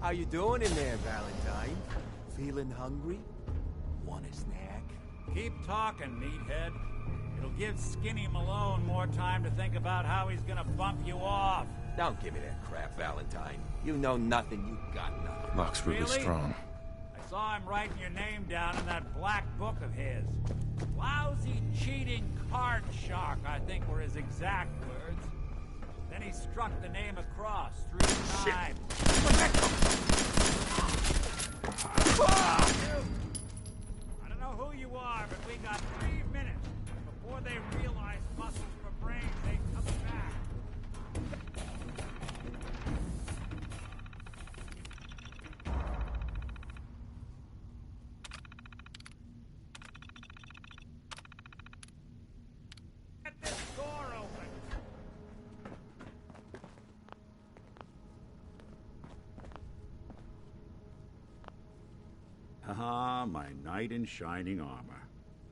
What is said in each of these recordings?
How you doing in there, Valentine? Feeling hungry? Want a snack? Keep talking, meathead. It'll give Skinny Malone more time to think about how he's gonna bump you off. Don't give me that crap, Valentine. You know nothing, you got nothing. Locke's really strong. I saw him writing your name down in that black book of his. Lousy, cheating card shark, I think were his exact words. Then he struck the name across 3 times. I don't know who you are, but we got 3 minutes before they realize muscles for brains ain't coming back. Get this door open! Ah, my knight in shining armor.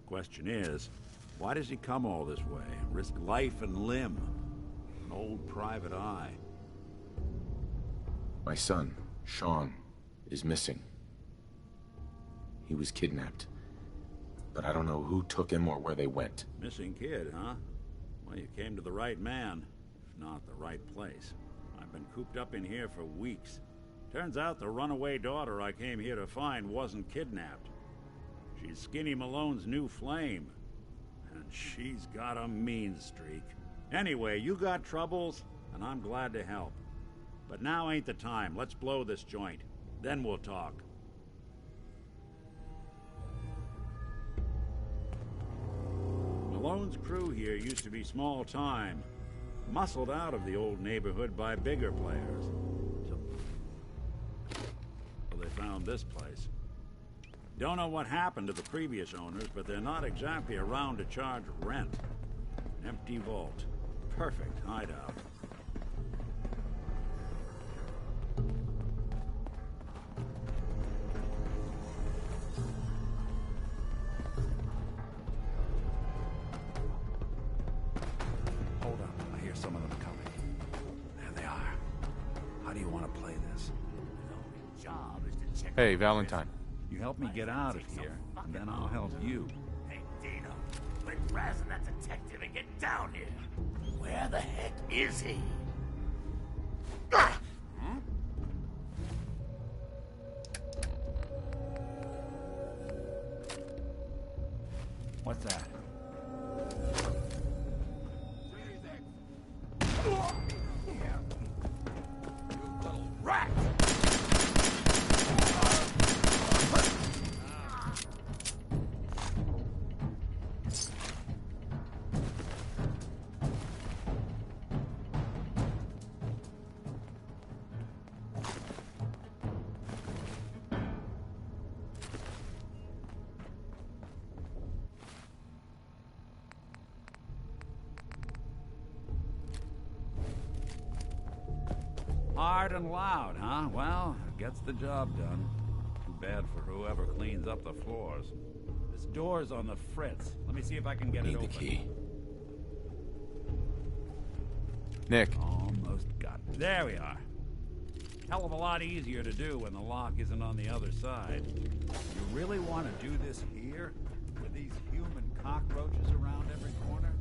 Question is, why does he come all this way and risk life and limb? An old private eye. My son, Sean, is missing. He was kidnapped. But I don't know who took him or where they went. Missing kid, huh? Well, you came to the right man, if not the right place. I've been cooped up in here for weeks. Turns out the runaway daughter I came here to find wasn't kidnapped. She's Skinny Malone's new flame. And she's got a mean streak. Anyway, you got troubles, and I'm glad to help. But now ain't the time. Let's blow this joint. Then we'll talk. Malone's crew here used to be small time. Muscled out of the old neighborhood by bigger players. So they found this place. Don't know what happened to the previous owners, but they're not exactly around to charge rent. An empty vault. Perfect hideout. Hold up, I hear some of them coming. There they are. How do you want to play this? Job is to check. Hey, Valentine. You help me get out of here, and then I'll help you. Hey, Dino, quit razzing that detective and get down here. Where the heck is he? What's that? Rat! Hard and loud, huh? Well, it gets the job done. Too bad for whoever cleans up the floors. This door's on the fritz. Let me see if I can get it Need open. the key. Nick. Almost got it. There we are. Hell of a lot easier to do when the lock isn't on the other side. You really want to do this here? With these human cockroaches around every corner?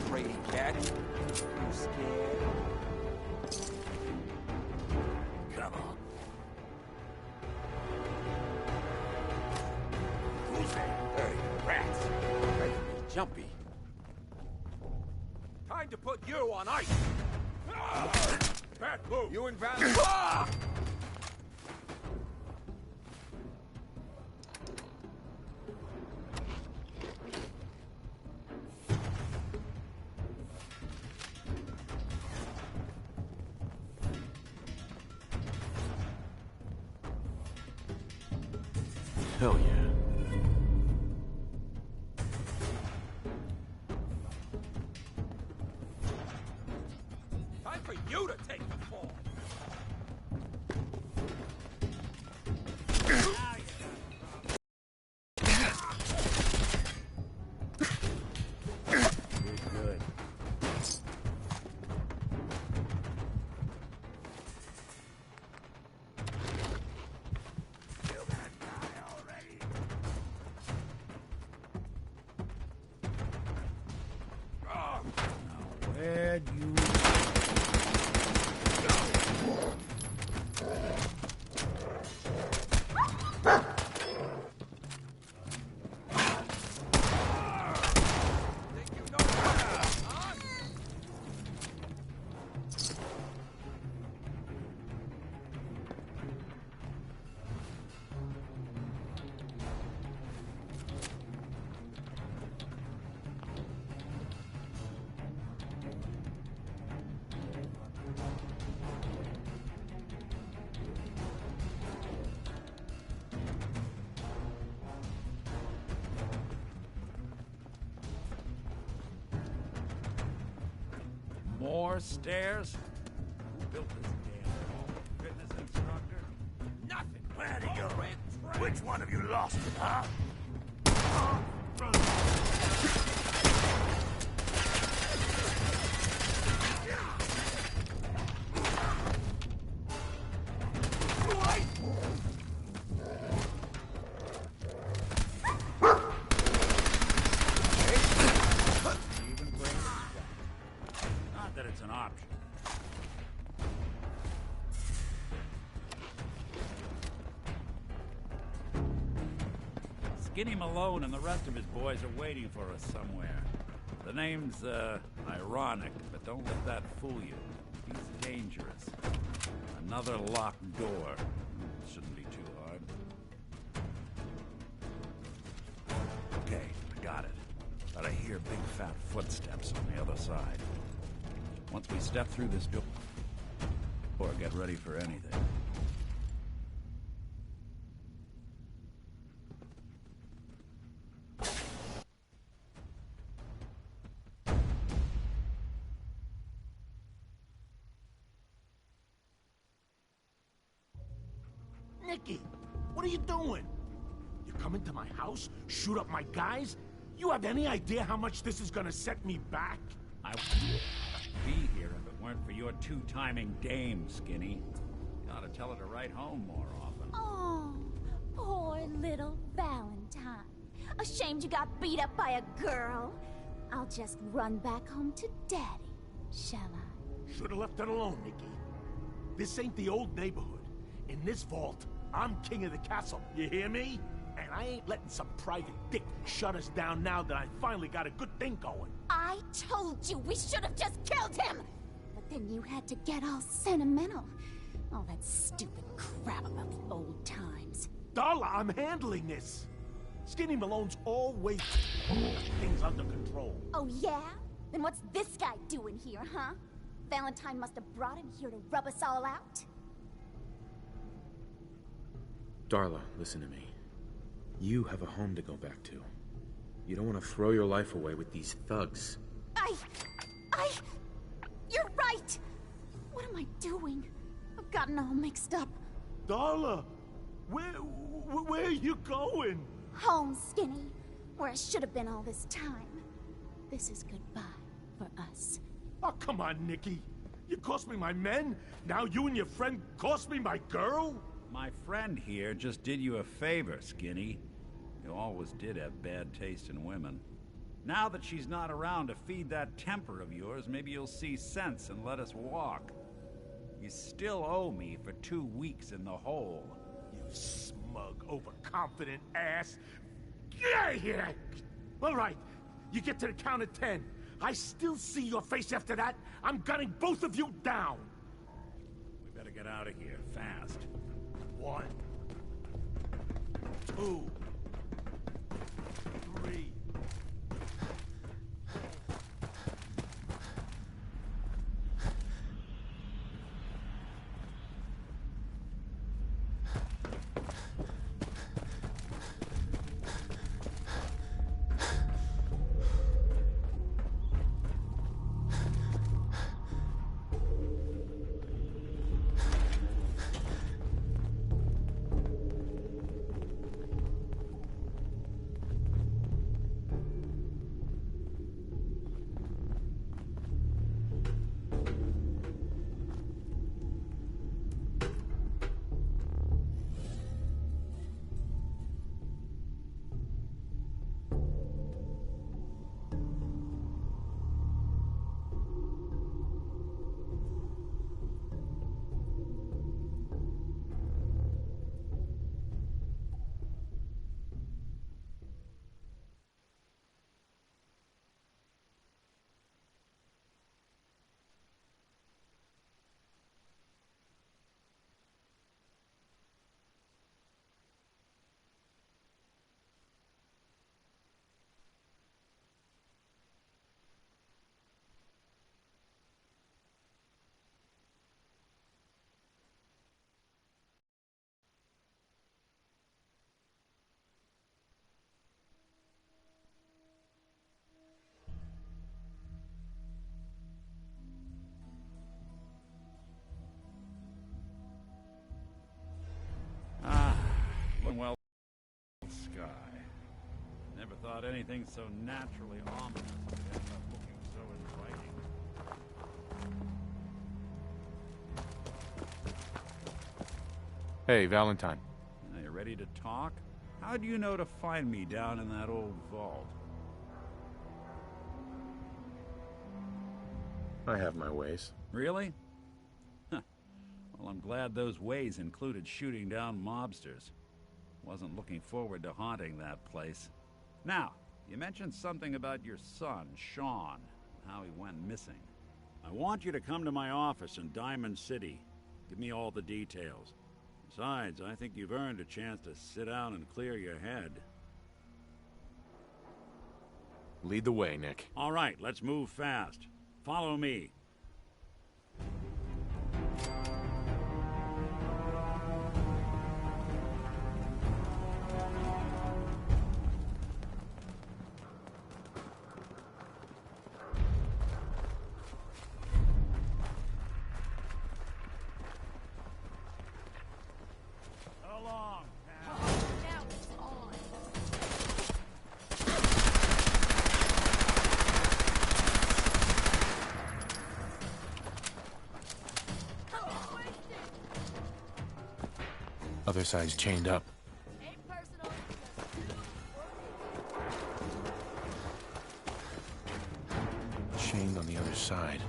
Brady cat? You scared? Come on. Who's there? Hey, Rats! ready to be jumpy. Time to put you on ice. Bad move! You and Valentine. Hell yeah. Time for you to take the fall. Where'd you... More stairs? Who built this damn wall? Fitness instructor? Nothing. Where'd he go? Which one of you lost it, huh? Even bring it back. Not that it's an option. Skinny Malone and the rest of his boys are waiting for us somewhere. The name's, ironic, but don't let that fool you. He's dangerous. Another locked door. Shouldn't be too hard. Okay, I got it. But I hear big fat footsteps on the other side. Once we step through this door, get ready for anything. Nicky, what are you doing? You come into my house, shoot up my guys? You have any idea how much this is gonna set me back? I wouldn't be here if it weren't for your two-timing dame, Skinny. You ought to tell her to write home more often. Oh, poor little Valentine. Ashamed you got beat up by a girl. I'll just run back home to Daddy, shall I? Should've left it alone, Nicky. This ain't the old neighborhood. In this vault, I'm king of the castle, you hear me? And I ain't letting some private dick shut us down now that I finally got a good thing going. I told you we should have just killed him! But then you had to get all sentimental. All that stupid crap about the old times. Darla, I'm handling this. Skinny Malone's always things under control. Oh yeah? Then what's this guy doing here, huh? Valentine must have brought him here to rub us all out? Darla, listen to me. You have a home to go back to. You don't want to throw your life away with these thugs. You're right! What am I doing? I've gotten all mixed up. Darla, where are you going? Home, Skinny. Where I should have been all this time. This is goodbye for us. Oh, come on, Nicky. You cost me my men, now you and your friend cost me my girl? My friend here just did you a favor, Skinny. You always did have bad taste in women. Now that she's not around to feed that temper of yours, maybe you'll see sense and let us walk. You still owe me for 2 weeks in the hole. You smug, overconfident ass. Get out of here! All right, you get to the count of 10. I still see your face after that. I'm gunning both of you down. We better get out of here, fast. 1, 2, 3. Never thought anything so naturally ominous would end up looking so inviting. Hey, Valentine. Are you ready to talk? How do you know to find me down in that old vault? I have my ways. Really? Huh. Well, I'm glad those ways included shooting down mobsters. Wasn't looking forward to haunting that place. Now, you mentioned something about your son, Sean, and how he went missing. I want you to come to my office in Diamond City. Give me all the details. Besides, I think you've earned a chance to sit down and clear your head. Lead the way, Nick. All right, let's move fast. Follow me. So long, pal. Now it's on. Other side's chained up. Ain't personal. Chained on the other side.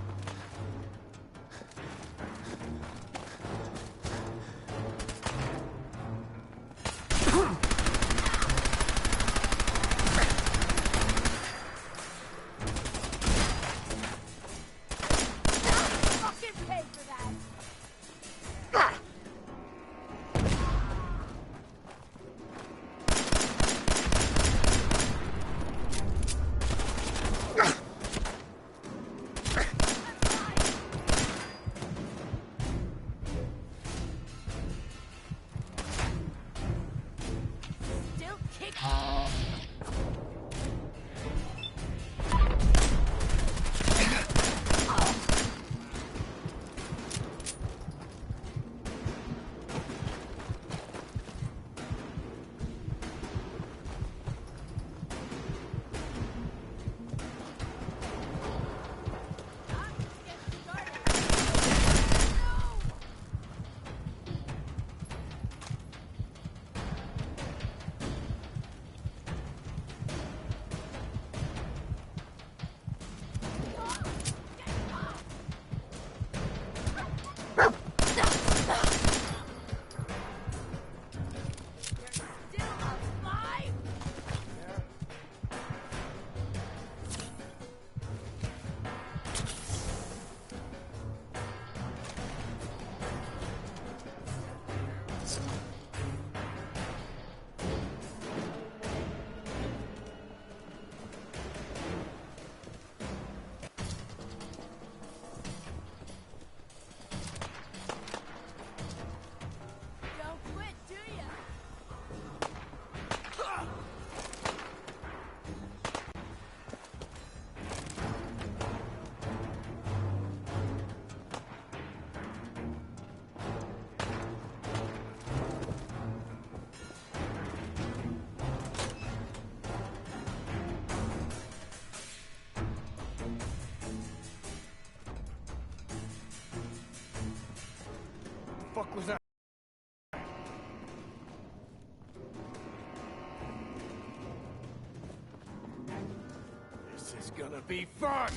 Fucking pay for that. Still kicking. Still alive? Don't quit, do ya? Fuck was that? This is gonna be fun!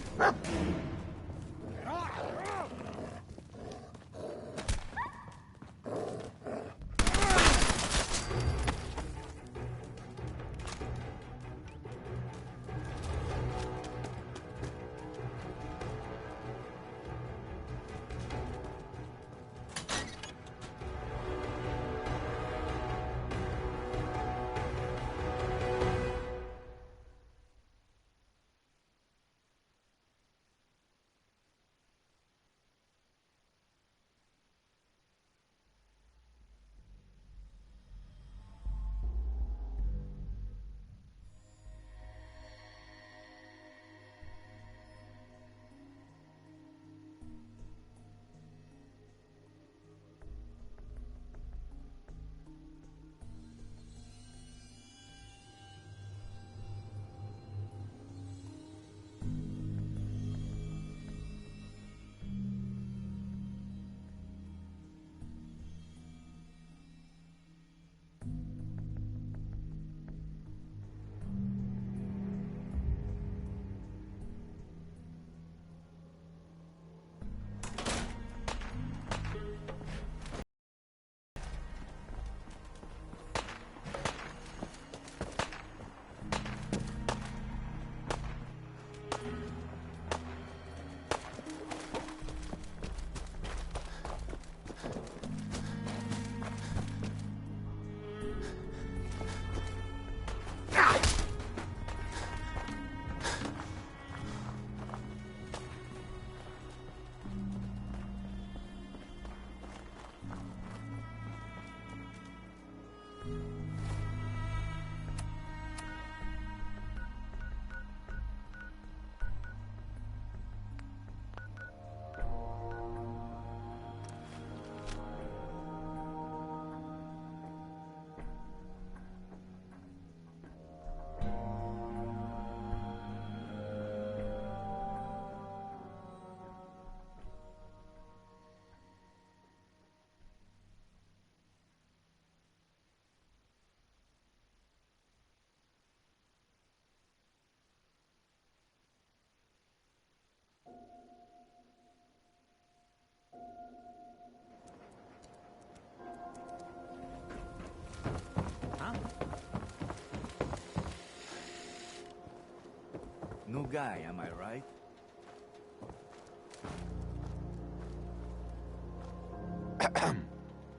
guy, am I right?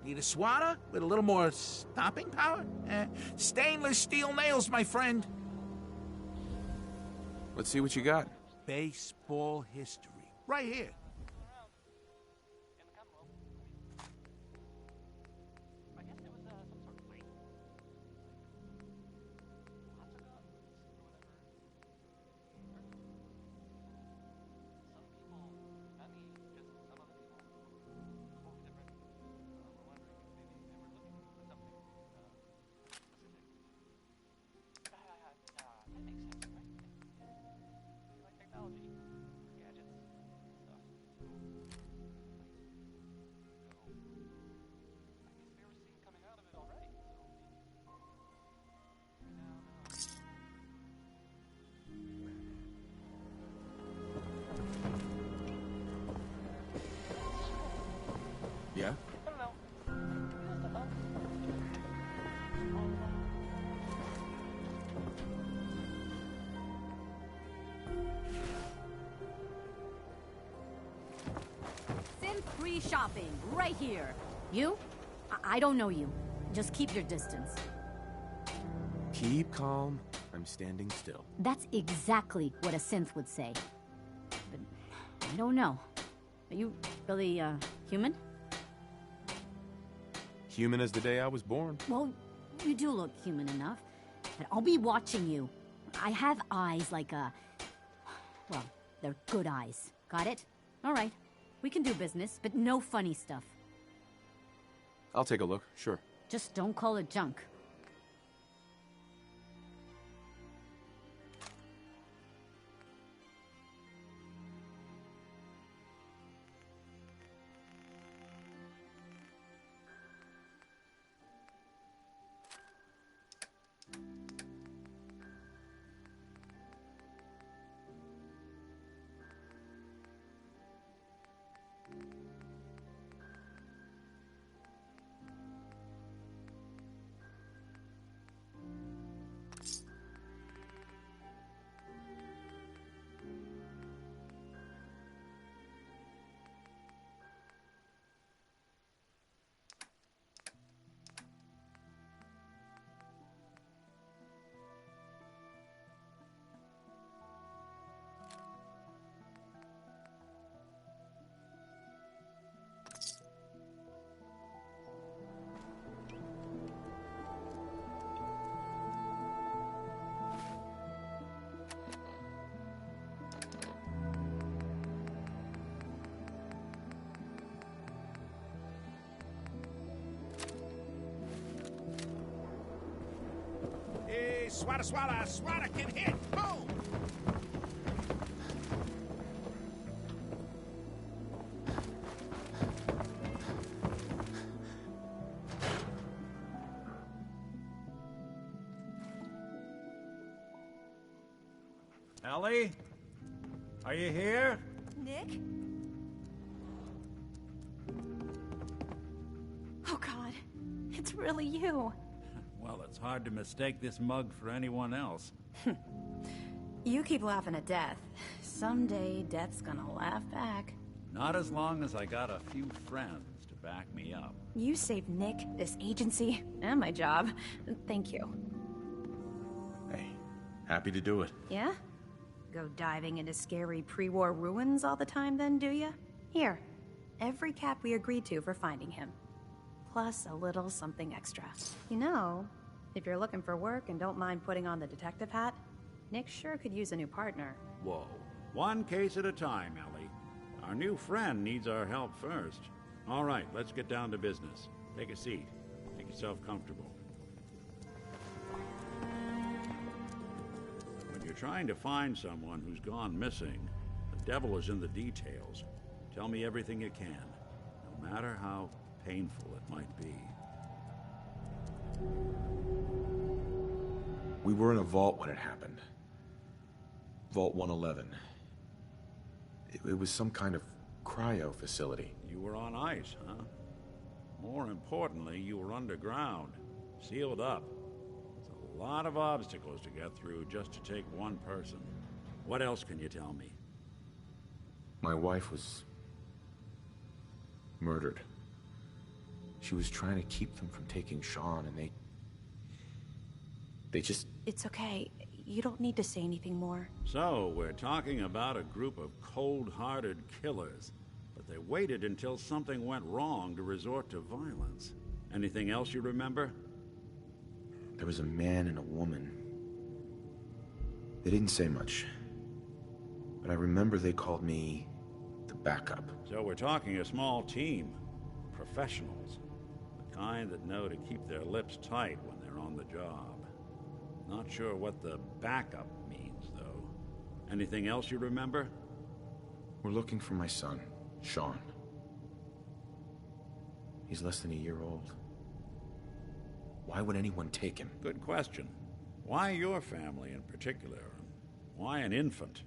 Need a swatter with a little more stopping power? Stainless steel nails, my friend. Let's see what you got. Baseball history. Right here. Yeah? Synth-free shopping, right here. You? I don't know you. Just keep your distance. Keep calm. I'm standing still. That's exactly what a synth would say. But I don't know. Are you really, human? Human as the day I was born. Well, you do look human enough. But I'll be watching you. I have eyes like a... Well, they're good eyes. Got it? All right. We can do business, but no funny stuff. I'll take a look, sure. Just don't call it junk. Hey, swatter, swatter, swatter can hit. Boom! Ellie? Are you here? Nick? Oh God, it's really you. Well, it's hard to mistake this mug for anyone else. You keep laughing at death. Someday, death's gonna laugh back. Not as long as I got a few friends to back me up. You saved Nick, this agency, and my job. Thank you. Hey, happy to do it. Yeah? Go diving into scary pre-war ruins all the time then, do ya? Here, every cap we agreed to for finding him. Plus a little something extra. You know, if you're looking for work and don't mind putting on the detective hat, Nick sure could use a new partner. Whoa. One case at a time, Ellie. Our new friend needs our help first. All right, let's get down to business. Take a seat. Make yourself comfortable. When you're trying to find someone who's gone missing, the devil is in the details. Tell me everything you can, no matter how painful it might be. We were in a vault when it happened. Vault 111. It was some kind of cryo facility. You were on ice, huh? More importantly, you were underground, sealed up. It's a lot of obstacles to get through just to take one person. What else can you tell me? My wife was murdered. She was trying to keep them from taking Sean, and they just... It's okay. You don't need to say anything more. So, we're talking about a group of cold-hearted killers, but they waited until something went wrong to resort to violence. Anything else you remember? There was a man and a woman. They didn't say much, but I remember they called me the backup. So we're talking a small team. Professionals. The kind that know to keep their lips tight when they're on the job. Not sure what the backup means, though. Anything else you remember? We're looking for my son, Sean. He's less than a year old. Why would anyone take him? Good question. Why your family in particular? And why an infant?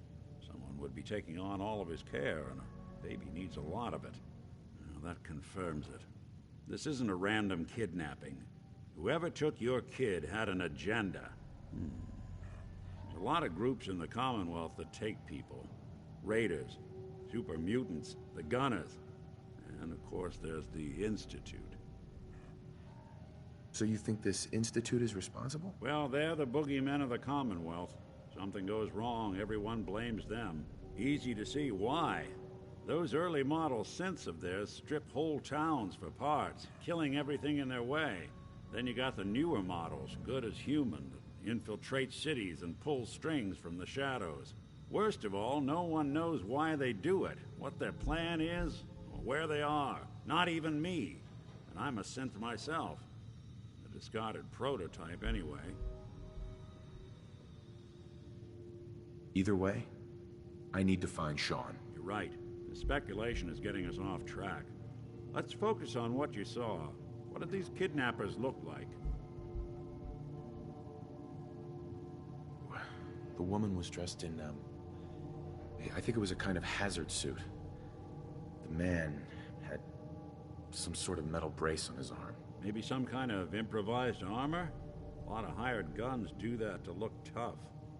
Someone would be taking on all of his care, and a baby needs a lot of it. Well, that confirms it. This isn't a random kidnapping. Whoever took your kid had an agenda. There's a lot of groups in the Commonwealth that take people. Raiders, super mutants, the Gunners, and of course there's the Institute. So you think this Institute is responsible? Well, they're the boogeymen of the Commonwealth. Something goes wrong, everyone blames them. Easy to see why. Those early model synths of theirs strip whole towns for parts, killing everything in their way. Then you got the newer models, good as human, that infiltrate cities and pull strings from the shadows. Worst of all, no one knows why they do it, what their plan is, or where they are. Not even me. And I'm a synth myself. A discarded prototype anyway. Either way, I need to find Sean. You're right. The speculation is getting us off track. Let's focus on what you saw. What did these kidnappers look like? The woman was dressed in, I think it was a kind of hazard suit. The man had some sort of metal brace on his arm. Maybe some kind of improvised armor? A lot of hired guns do that to look tough.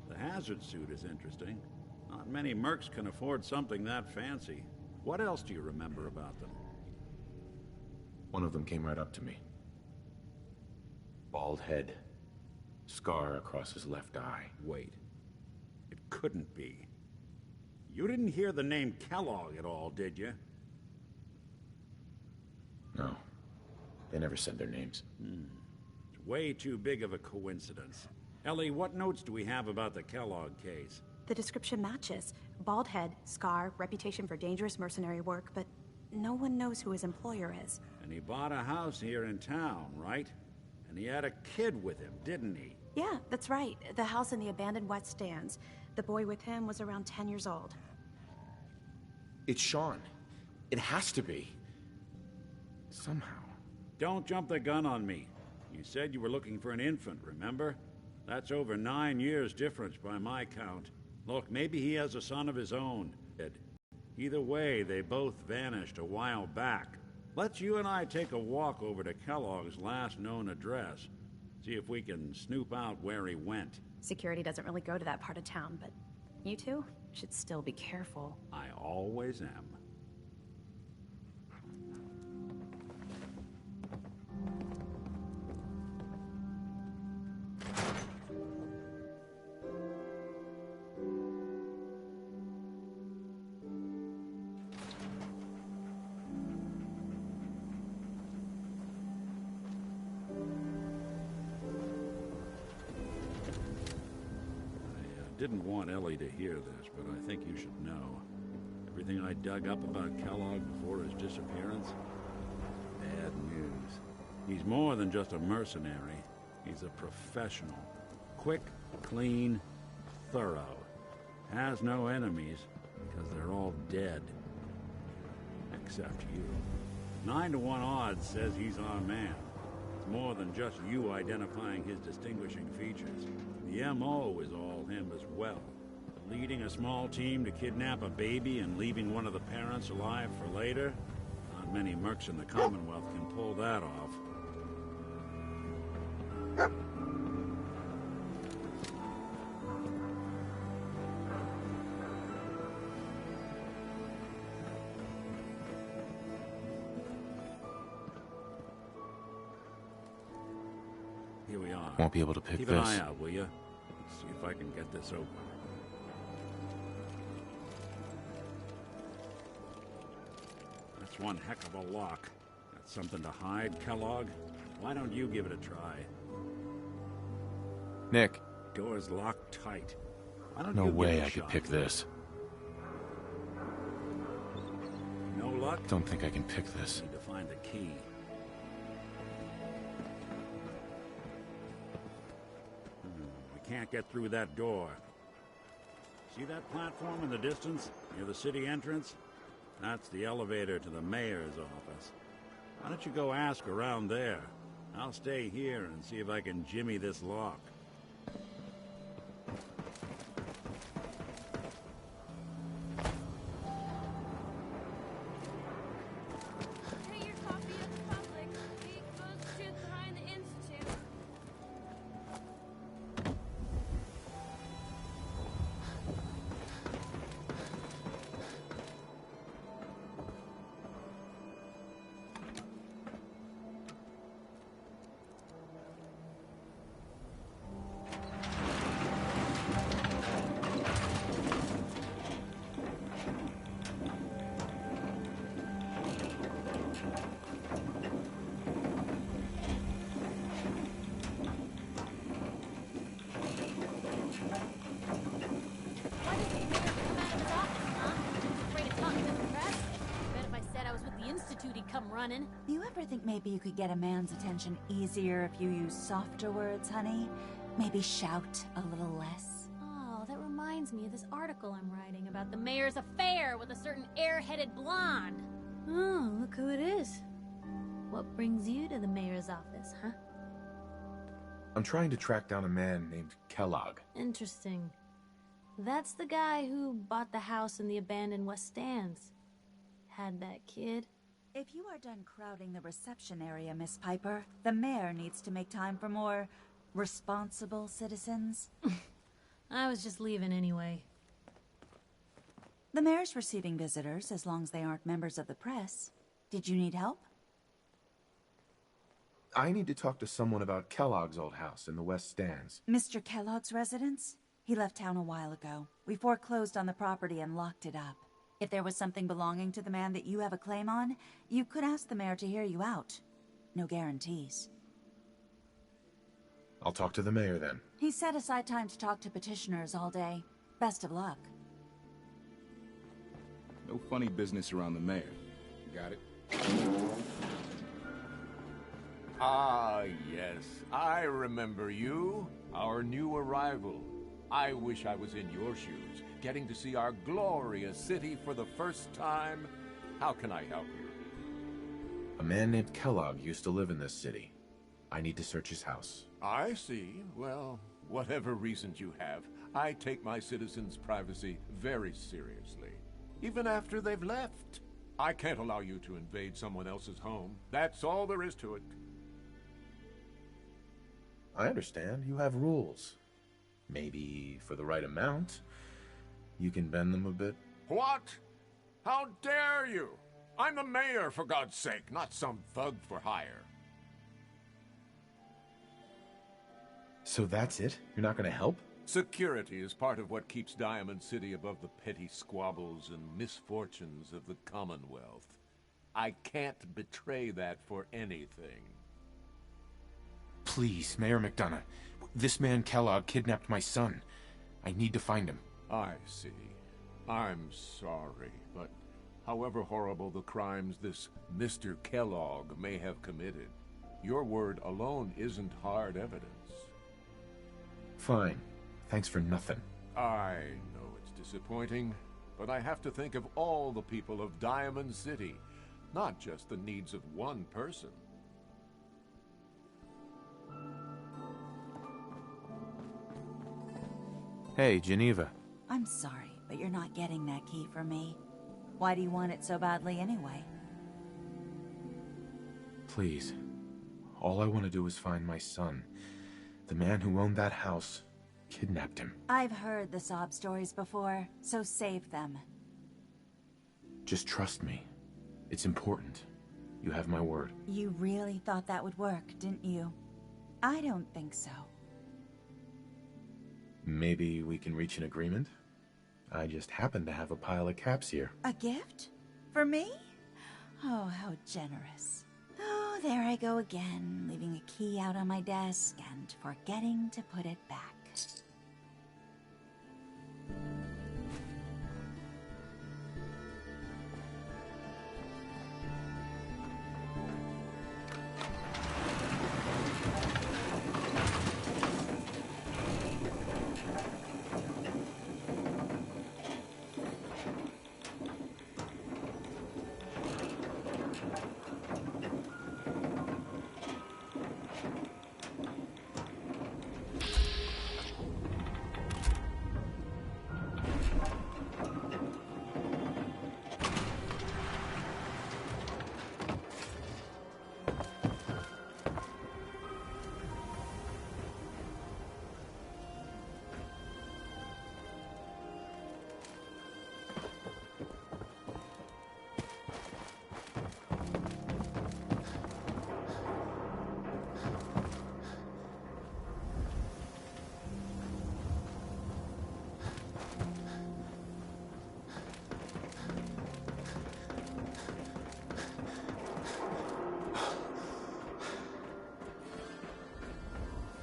The hazard suit is interesting. Not many mercs can afford something that fancy. What else do you remember about them? One of them came right up to me. Bald head. Scar across his left eye. Wait. It couldn't be. You didn't hear the name Kellogg at all, did you? No. They never said their names. It's way too big of a coincidence. Ellie, what notes do we have about the Kellogg case? The description matches. Bald head, scar, reputation for dangerous mercenary work, but no one knows who his employer is. And he bought a house here in town, right? And he had a kid with him, didn't he? Yeah, that's right. The house in the abandoned West Stands. The boy with him was around 10 years old. It's Sean. It has to be. Somehow. Don't jump the gun on me. You said you were looking for an infant, remember? That's over 9 years difference by my count. Look, maybe he has a son of his own. Either way, they both vanished a while back. Let's you and I take a walk over to Kellogg's last known address. See if we can snoop out where he went. Security doesn't really go to that part of town, but you two should still be careful. I always am. Didn't want Ellie to hear this, but I think you should know. Everything I dug up about Kellogg before his disappearance? Bad news. He's more than just a mercenary. He's a professional. Quick, clean, thorough. Has no enemies, because they're all dead. Except you. 9 to 1 odds says he's our man. It's more than just you identifying his distinguishing features. The M.O. is all him as well. Leading a small team to kidnap a baby and leaving one of the parents alive for later? Not many mercs in the Commonwealth can pull that off. Won't be able to pick Keep this. an eye out, will you? See if I can get this open. That's one heck of a lock. Got something to hide, Kellogg? Why don't you give it a try? Nick, Door's locked tight. Why don't no you give way it a I could shot? pick this. No luck? Don't think I can pick this. Need to find the key. We can't get through that door. See that platform in the distance, near the city entrance? That's the elevator to the mayor's office. Why don't you go ask around there? I'll stay here and see if I can jimmy this lock. Pay your coffee at the public. Big books truth behind the institute. Why didn't the mayor come out of his office, huh? Afraid of talking to the press? Bet if I said I was with the Institute, he'd come running. You ever think maybe you could get a man's attention easier if you use softer words, honey? Maybe shout a little less? Oh, that reminds me of this article I'm writing about the mayor's affair with a certain air-headed blonde. Oh, look who it is. What brings you to the mayor's office, huh? I'm trying to track down a man named Kellogg. Interesting. That's the guy who bought the house in the abandoned West Stands. Had that kid. If you are done crowding the reception area, Miss Piper, the mayor needs to make time for more responsible citizens. I was just leaving anyway. The mayor's receiving visitors as long as they aren't members of the press. Did you need help? I need to talk to someone about Kellogg's old house in the West Stands. Mr. Kellogg's residence? He left town a while ago. We foreclosed on the property and locked it up. If there was something belonging to the man that you have a claim on, you could ask the mayor to hear you out. No guarantees. I'll talk to the mayor then. He set aside time to talk to petitioners all day. Best of luck. No funny business around the mayor. Got it? Ah, yes. I remember you. Our new arrival. I wish I was in your shoes, getting to see our glorious city for the first time. How can I help you? A man named Kellogg used to live in this city. I need to search his house. I see. Well, whatever reasons you have, I take my citizens' privacy very seriously. Even after they've left. I can't allow you to invade someone else's home. That's all there is to it. I understand. You have rules. Maybe for the right amount, you can bend them a bit. What? How dare you? I'm the mayor, for God's sake, not some thug for hire. So that's it? You're not going to help? Security is part of what keeps Diamond City above the petty squabbles and misfortunes of the Commonwealth. I can't betray that for anything. Please, Mayor McDonough. This man Kellogg kidnapped my son. I need to find him. I see. I'm sorry, but however horrible the crimes this Mr. Kellogg may have committed, your word alone isn't hard evidence. Fine. Thanks for nothing. I know it's disappointing, but I have to think of all the people of Diamond City, not just the needs of one person. Hey, Geneva. I'm sorry, but you're not getting that key from me. Why do you want it so badly anyway? Please. All I want to do is find my son. The man who owned that house kidnapped him. I've heard the sob stories before, so save them. Just trust me. It's important. You have my word. You really thought that would work, didn't you? I don't think so. Maybe we can reach an agreement? I just happen to have a pile of caps here. A gift? For me? Oh, how generous. Oh, there I go again, leaving a key out on my desk and forgetting to put it back.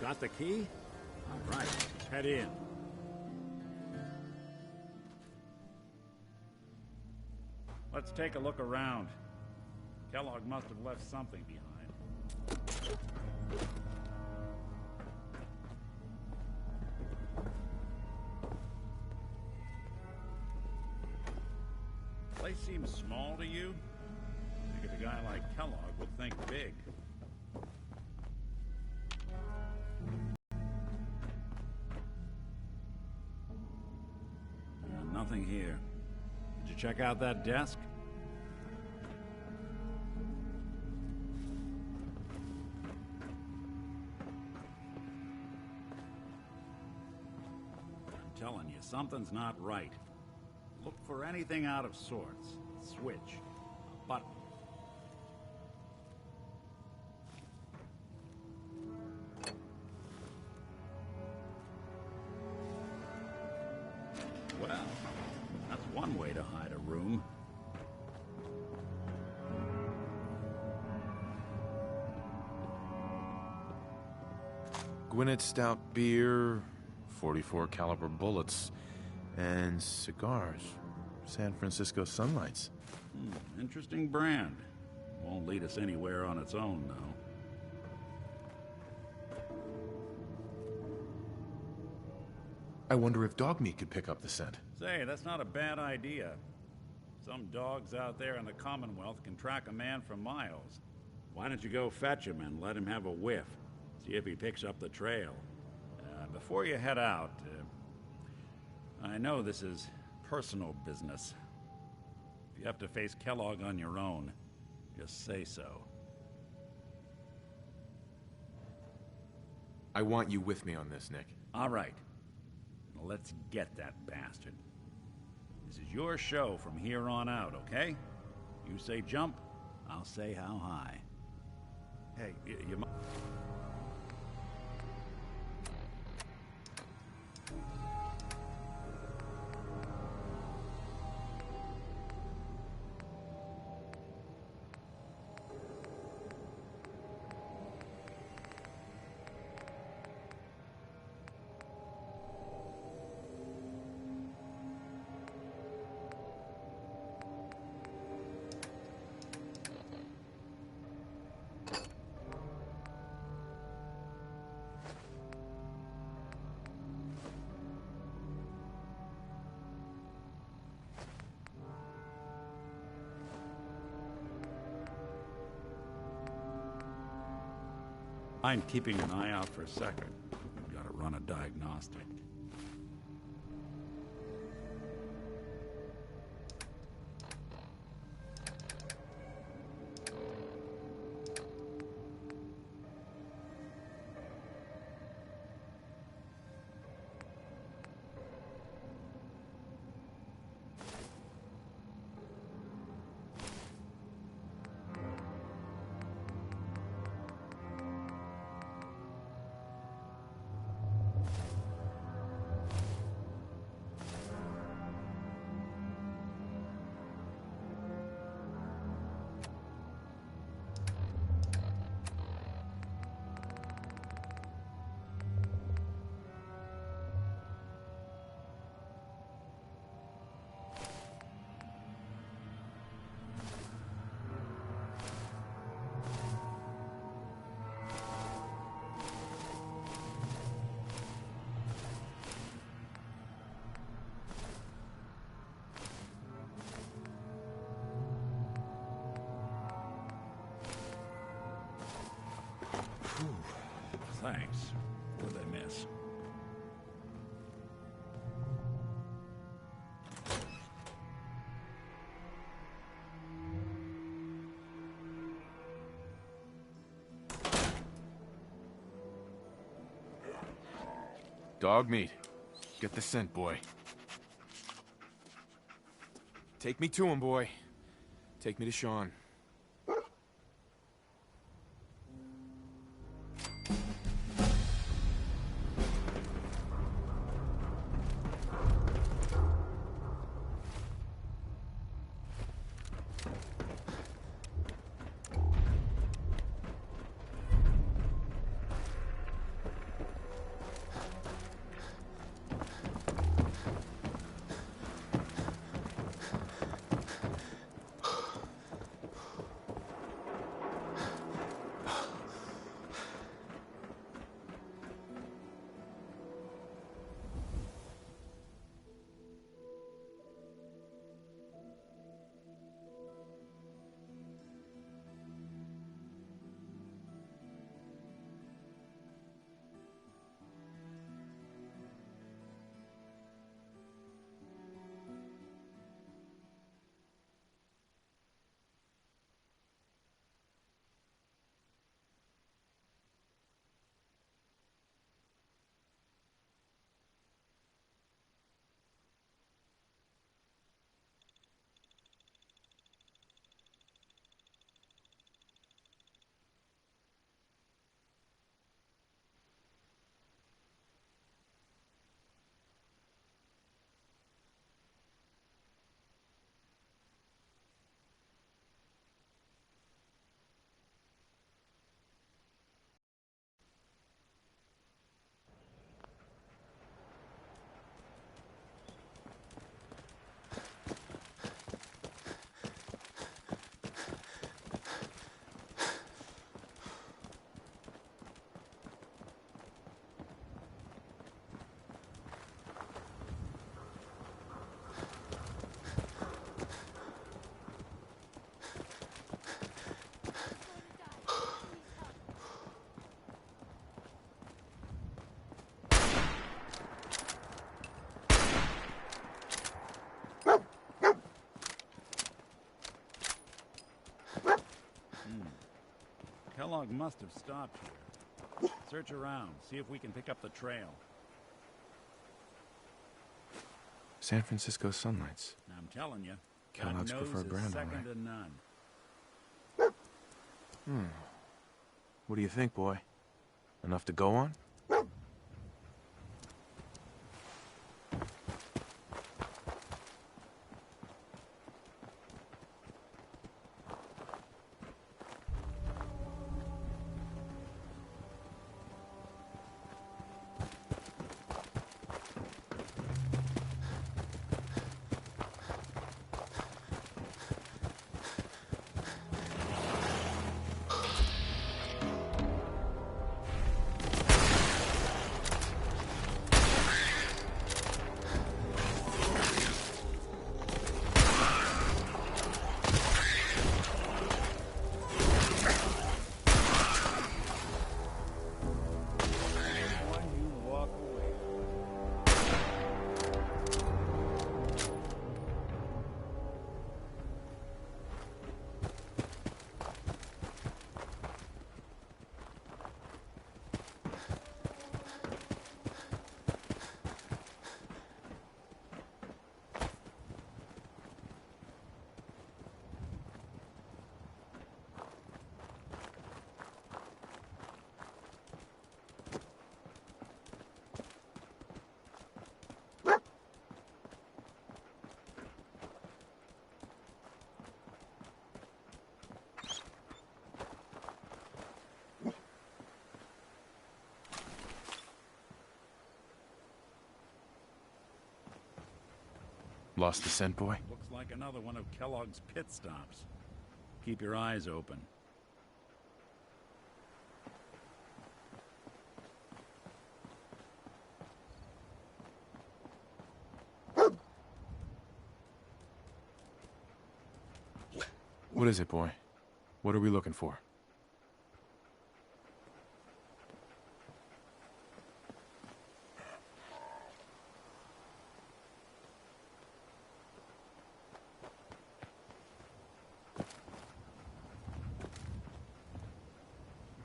Got the key? All right, head in. Let's take a look around. Kellogg must have left something behind. Place seems small to you? I think a guy like Kellogg would think big. Nothing here. Did you check out that desk? I'm telling you, something's not right. Look for anything out of sorts. Switch. A button. Well, that's one way to hide a room. Gwinnett Stout beer, 44 caliber bullets, and cigars. San Francisco Sunlights. Interesting brand. Won't lead us anywhere on its own, though. I wonder if dog meat could pick up the scent. Say, that's not a bad idea. Some dogs out there in the Commonwealth can track a man for miles. Why don't you go fetch him and let him have a whiff? See if he picks up the trail. Before you head out, I know this is personal business. If you have to face Kellogg on your own, just say so. I want you with me on this, Nick. All right. Now let's get that bastard. This is your show from here on out, okay? You say jump, I'll say how high. Hey, you might... Mind keeping an eye out for a second. Gotta run a diagnostic. Thanks. Would they miss? Dog meat. Get the scent, boy. Take me to him, boy. Take me to Sean. Kellogg must have stopped here. Search around, see if we can pick up the trail. San Francisco Sunlights. I'm telling you, Kellogg's preferred brand, all second right. to none. What do you think, boy? Enough to go on? Lost the scent, boy? Looks like another one of Kellogg's pit stops. Keep your eyes open. What is it, boy? What are we looking for?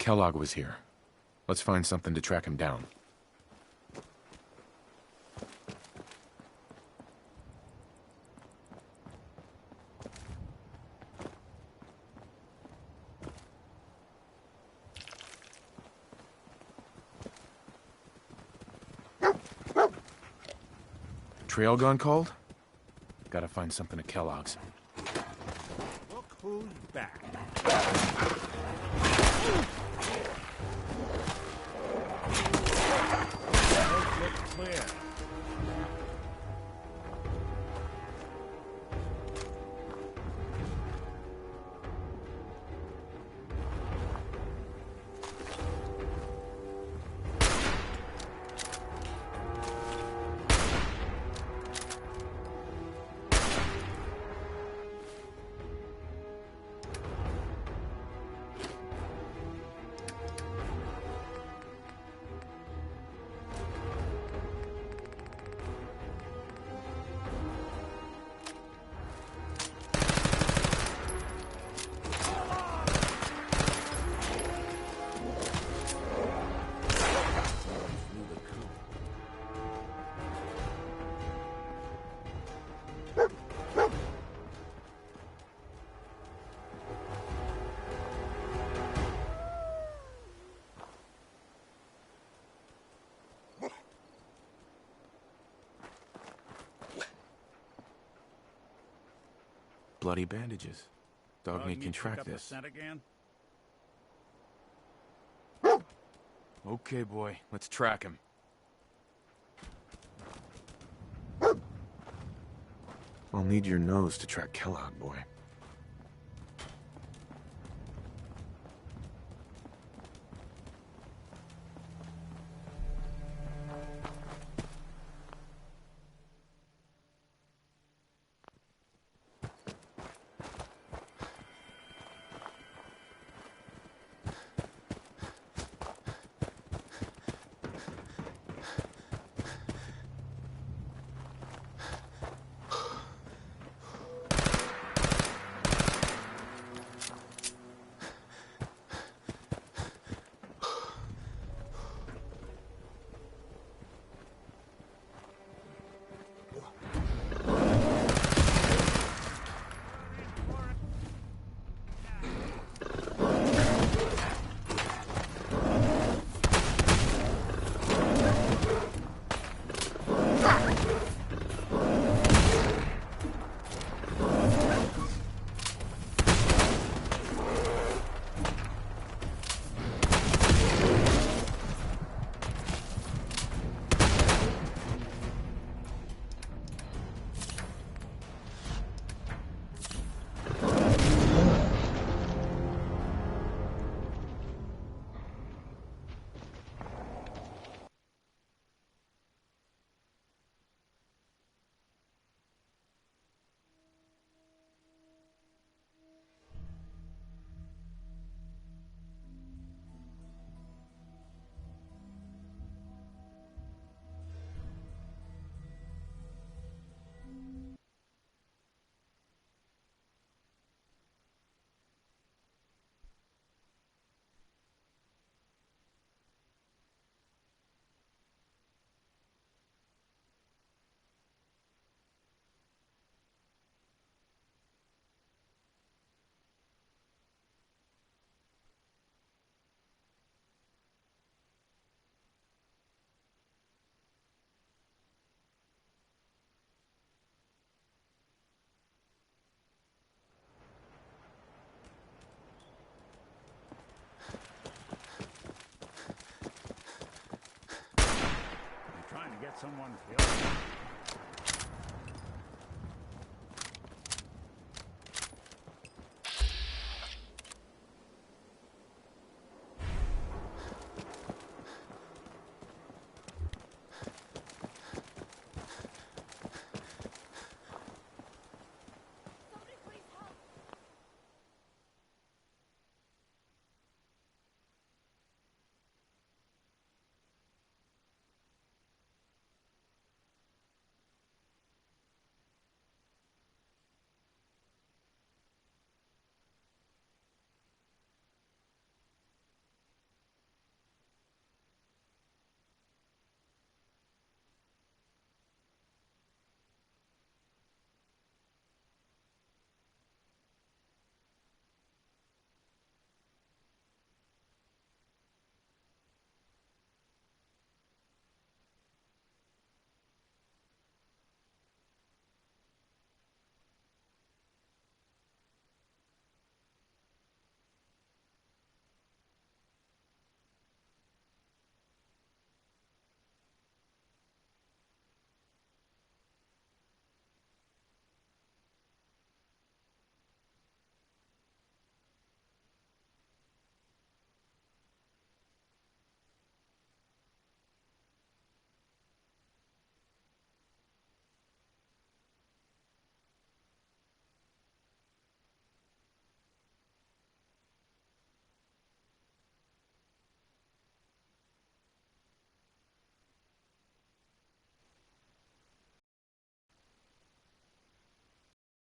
Kellogg was here. Let's find something to track him down. Trail gone cold? Gotta find something at Kellogg's. Look who's back. Look clear. Bloody bandages. Dog meat can track Pick up the this. scent again? Okay, boy. Let's track him. I'll need your nose to track Kellogg, boy. Trying to get someone killed?